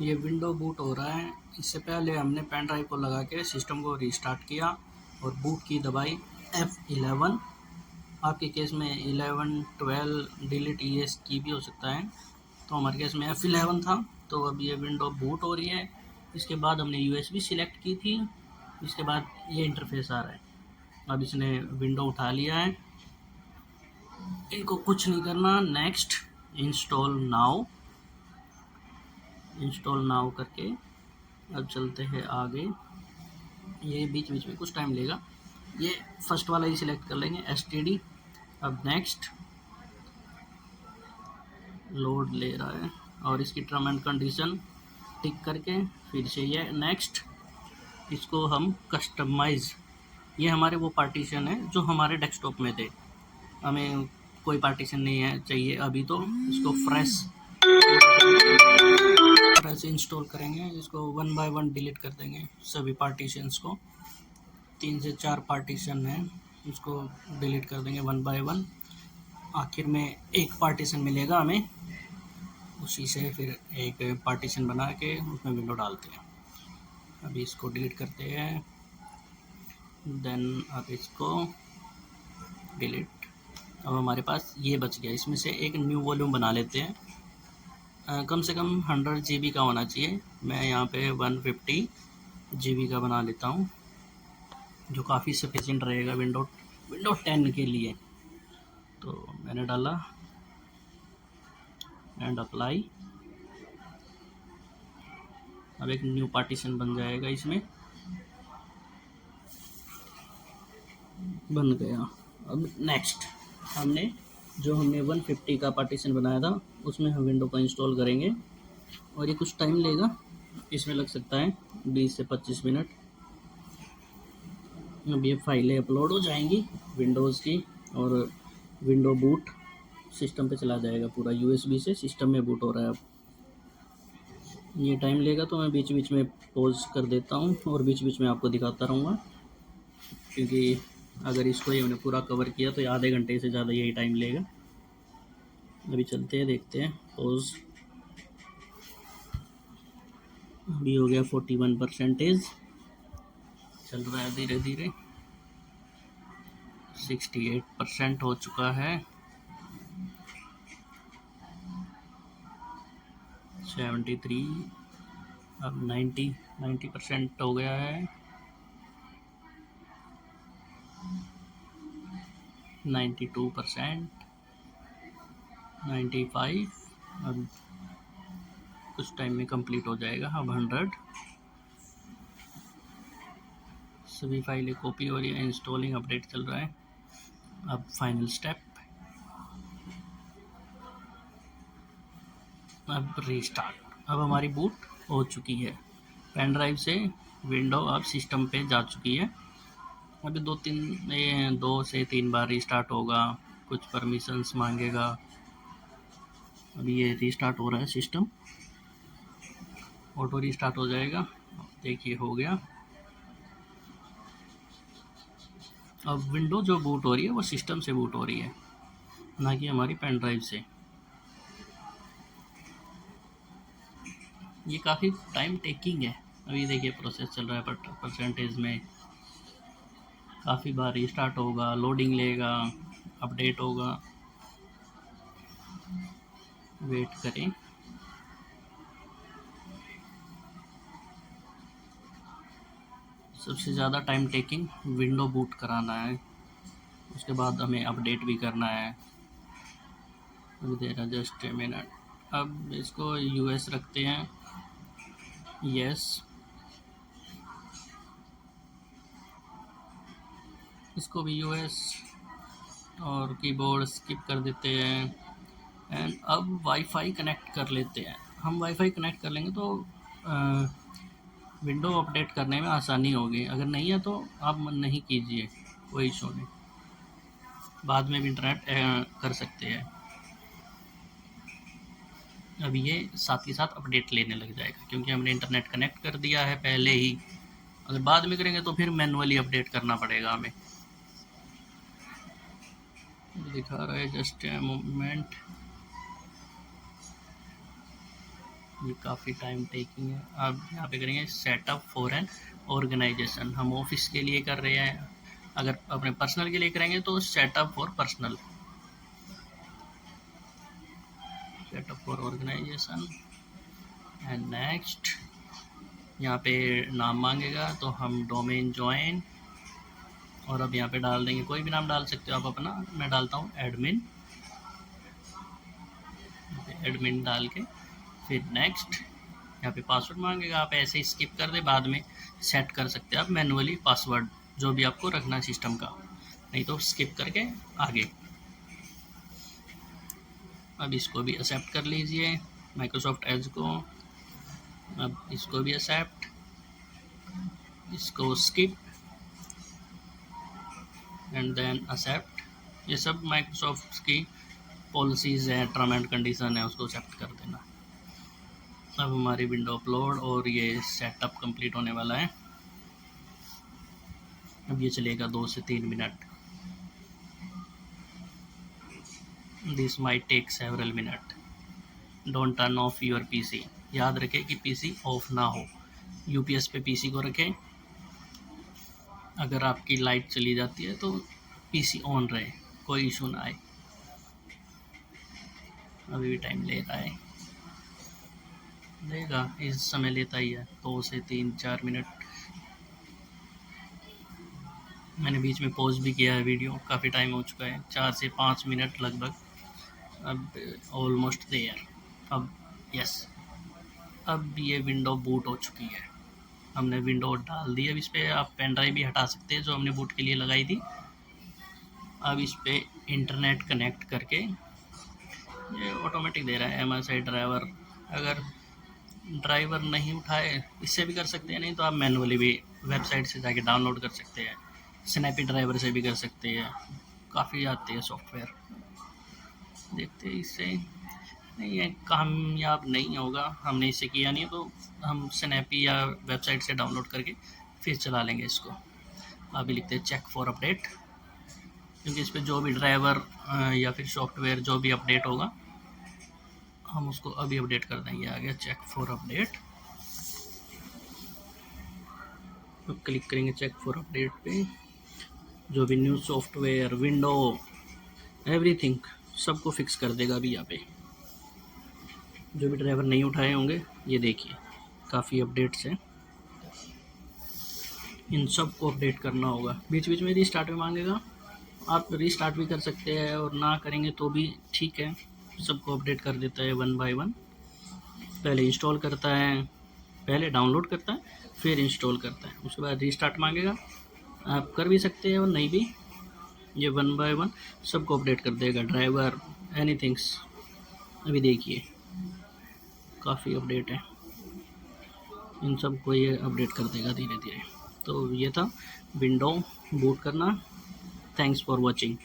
ये window boot हो रहा है। इससे पहले हमने पेन ड्राइव को लगा के सिस्टम को रीस्टार्ट किया और बूट की दबाई F11। आपके केस में 11, 12 डिलीट ये की भी हो सकता है, तो हमारे केस में F11 था। तो अब ये विंडो बूट हो रही है। इसके बाद हमने USB सिलेक्ट की थी। इसके बाद ये इंटरफेस आ रहा है। अब इसने विंडो उठा लिया है। इनको कुछ नहीं करना। Next, install now. Install now करके अब चलते हैं आगे। ये बीच बीच में कुछ टाइम लेगा। ये फर्स्ट वाला ही सिलेक्ट कर लेंगे, STD। अब नेक्स्ट, लोड ले रहा है और इसकी टर्म एंड कंडीशन टिक करके फिर से ये नेक्स्ट। इसको हम कस्टमाइज, ये हमारे वो पार्टीशन है जो हमारे डेस्कटॉप में थे। हमें कोई पार्टीशन नहीं है चाहिए अभी, तो इसको फ्रेश इंस्टॉल करेंगे। इसको 1 बाय 1 डिलीट कर देंगे सभी पार्टीशंस को। 3 से 4 पार्टीशन है, उसको डिलीट कर देंगे 1 बाय 1। आखिर में एक पार्टीशन मिलेगा हमें, उसी से फिर एक पार्टीशन बना के उसमें विंडो डालते हैं। अभी इसको डिलीट करते हैं, देन अब इसको डिलीट। अब हमारे पास ये बच गया। इसमें से एक न्यू वॉल्यूम बना लेते हैं। कम से कम 100 GB का होना चाहिए। मैं यहाँ पे 150 GB का बना लेता हूँ, जो काफ़ी सफिशिएंट रहेगा विंडो 10 के लिए। तो मैंने डाला एंड अप्लाई। अब एक न्यू पार्टीशन बन जाएगा, इसमें बन गया। अब नेक्स्ट, हमने 150 का पार्टीशन बनाया था उसमें हम विंडो को इंस्टॉल करेंगे और ये कुछ टाइम लेगा। इसमें लग सकता है 20 से 25 मिनट। अब ये फाइलें अपलोड हो जाएंगी विंडोज़ की और विंडो बूट सिस्टम पे चला जाएगा। पूरा USB से सिस्टम में बूट हो रहा है। अब ये टाइम लेगा, तो मैं बीच बीच में पॉज कर देता हूँ और बीच बीच में आपको दिखाता रहूँगा, क्योंकि अगर इसको ये हमने पूरा कवर किया तो आधे घंटे से ज़्यादा यही टाइम लेगा। अभी चलते हैं, देखते हैं। पॉज अभी हो गया 41%। चल रहा है धीरे धीरे। 68% हो चुका है। 73, अब 90% हो गया है। 92%, 95। अब कुछ टाइम में कंप्लीट हो जाएगा। अब 100। सभी फाइलें कॉपी हो रही है, इंस्टॉलिंग अपडेट चल रहा है। अब फाइनल स्टेप, अब रीस्टार्ट। अब हमारी बूट हो चुकी है। पेन ड्राइव से विंडो अब सिस्टम पे जा चुकी है। अभी 2 से 3 बार रीस्टार्ट होगा, कुछ परमिशंस मांगेगा। अभी ये रीस्टार्ट हो रहा है सिस्टम, ऑटो रीस्टार्ट हो जाएगा। देखिए हो गया। अब विंडो जो बूट हो रही है वो सिस्टम से बूट हो रही है, ना कि हमारी पेन ड्राइव से। ये काफ़ी टाइम टेकिंग है। अभी देखिए प्रोसेस चल रहा है परसेंटेज में। काफ़ी बार रीस्टार्ट होगा, लोडिंग लेगा, अपडेट होगा। वेट करें। सबसे ज़्यादा टाइम टेकिंग विंडो बूट कराना है, उसके बाद हमें अपडेट भी करना है। अभी दे रहा जस्ट ए मिनट। अब इसको US रखते हैं, यस। इसको भी US और कीबोर्ड स्किप कर देते हैं। एंड अब वाईफाई कनेक्ट कर लेते हैं। हम वाईफाई कनेक्ट कर लेंगे तो विंडो अपडेट करने में आसानी होगी। अगर नहीं है तो आप नहीं कीजिए, कोई इशू नहीं, बाद में भी इंटरनेट कर सकते हैं। अब ये साथ ही साथ अपडेट लेने लग जाएगा, क्योंकि हमने इंटरनेट कनेक्ट कर दिया है पहले ही। अगर बाद में करेंगे तो फिर मैनुअली अपडेट करना पड़ेगा हमें। दिखा रहा है, जस्ट ए मोमेंट। ये काफ़ी टाइम टेकिंग है। अब यहाँ पे करेंगे सेटअप फॉर एन ऑर्गेनाइजेशन। हम ऑफिस के लिए कर रहे हैं, अगर अपने पर्सनल के लिए करेंगे तो setup for personal, setup for organisation. And next यहाँ पे नाम मांगेगा तो हम डोमेन ज्वाइन, और अब यहाँ पे डाल देंगे, कोई भी नाम डाल सकते हो आप अपना। मैं डालता हूँ एडमिन, एडमिन डाल के फिर नेक्स्ट। यहाँ पे पासवर्ड मांगेगा, आप ऐसे ही स्किप कर दे, बाद में सेट कर सकते हैं आप मैनुअली पासवर्ड जो भी आपको रखना है सिस्टम का, नहीं तो स्किप करके आगे। अब इसको भी एक्सेप्ट कर लीजिए माइक्रोसॉफ्ट एज को। अब इसको भी एक्सेप्ट, इसको स्किप एंड देन एक्सेप्ट। ये सब माइक्रोसॉफ्ट की पॉलिसीज़ हैं, टर्म एंड कंडीशन है, उसको एक्सेप्ट कर देना। अब हमारी विंडो अपलोड और ये सेटअप कंप्लीट होने वाला है। अब ये चलेगा 2 से 3 minute. This might take several minute. Don't turn off your PC. याद रखें कि पीसी ऑफ ना हो, यूपीएस पे पीसी को रखें। अगर आपकी लाइट चली जाती है तो पीसी ऑन रहे, कोई इशू ना आए। अभी भी टाइम ले रहा है, लेगा, इस समय लेता ही है 2 से 3-4 मिनट। मैंने बीच में पॉज भी किया है वीडियो, काफ़ी टाइम हो चुका है, 4 से 5 मिनट लगभग। अब ऑलमोस्ट देयर। अब यस, अब ये विंडो बूट हो चुकी है। हमने विंडो डाल दी। अब इस पर आप पेन ड्राइव भी हटा सकते हैं जो हमने बूट के लिए लगाई थी। अब इस पर इंटरनेट कनेक्ट करके, ये ऑटोमेटिक दे रहा है MSI ड्राइवर। अगर ड्राइवर नहीं उठाए इससे भी कर सकते हैं, नहीं तो आप मैनुअली भी वेबसाइट से जाके डाउनलोड कर सकते हैं। स्नैपी ड्राइवर से भी कर सकते हैं, काफ़ी आते हैं सॉफ्टवेयर। देखते हैं इससे, नहीं है कामयाब नहीं होगा, हमने इसे किया नहीं, तो हम स्नैपी या वेबसाइट से डाउनलोड करके फिर चला लेंगे इसको। अभी लिखते हैं चेक फॉर अपडेट, क्योंकि इस पर जो भी ड्राइवर या फिर सॉफ्टवेयर जो भी अपडेट होगा हम उसको अभी अपडेट कर देंगे। आ गया चेक फॉर अपडेट। अब क्लिक करेंगे चेक फॉर अपडेट पे। जो भी न्यू सॉफ्टवेयर, विंडो, एवरीथिंग सबको फिक्स कर देगा। अभी यहाँ पे जो भी ड्राइवर नहीं उठाए होंगे, ये देखिए काफ़ी अपडेट्स हैं, इन सब को अपडेट करना होगा। बीच बीच में रीस्टार्ट भी मांगेगा, आप रीस्टार्ट भी कर सकते हैं, और ना करेंगे तो भी ठीक है। सबको अपडेट कर देता है 1 बाय 1। पहले इंस्टॉल करता है, पहले डाउनलोड करता है, फिर इंस्टॉल करता है, उसके बाद रीस्टार्ट मांगेगा। आप कर भी सकते हैं और नहीं भी, ये 1 बाय 1 सबको अपडेट कर देगा, ड्राइवर, एनीथिंग्स। अभी देखिए काफ़ी अपडेट है, इन सब को ये अपडेट कर देगा धीरे धीरे। तो ये था विंडो बूट करना। Thanks for watching.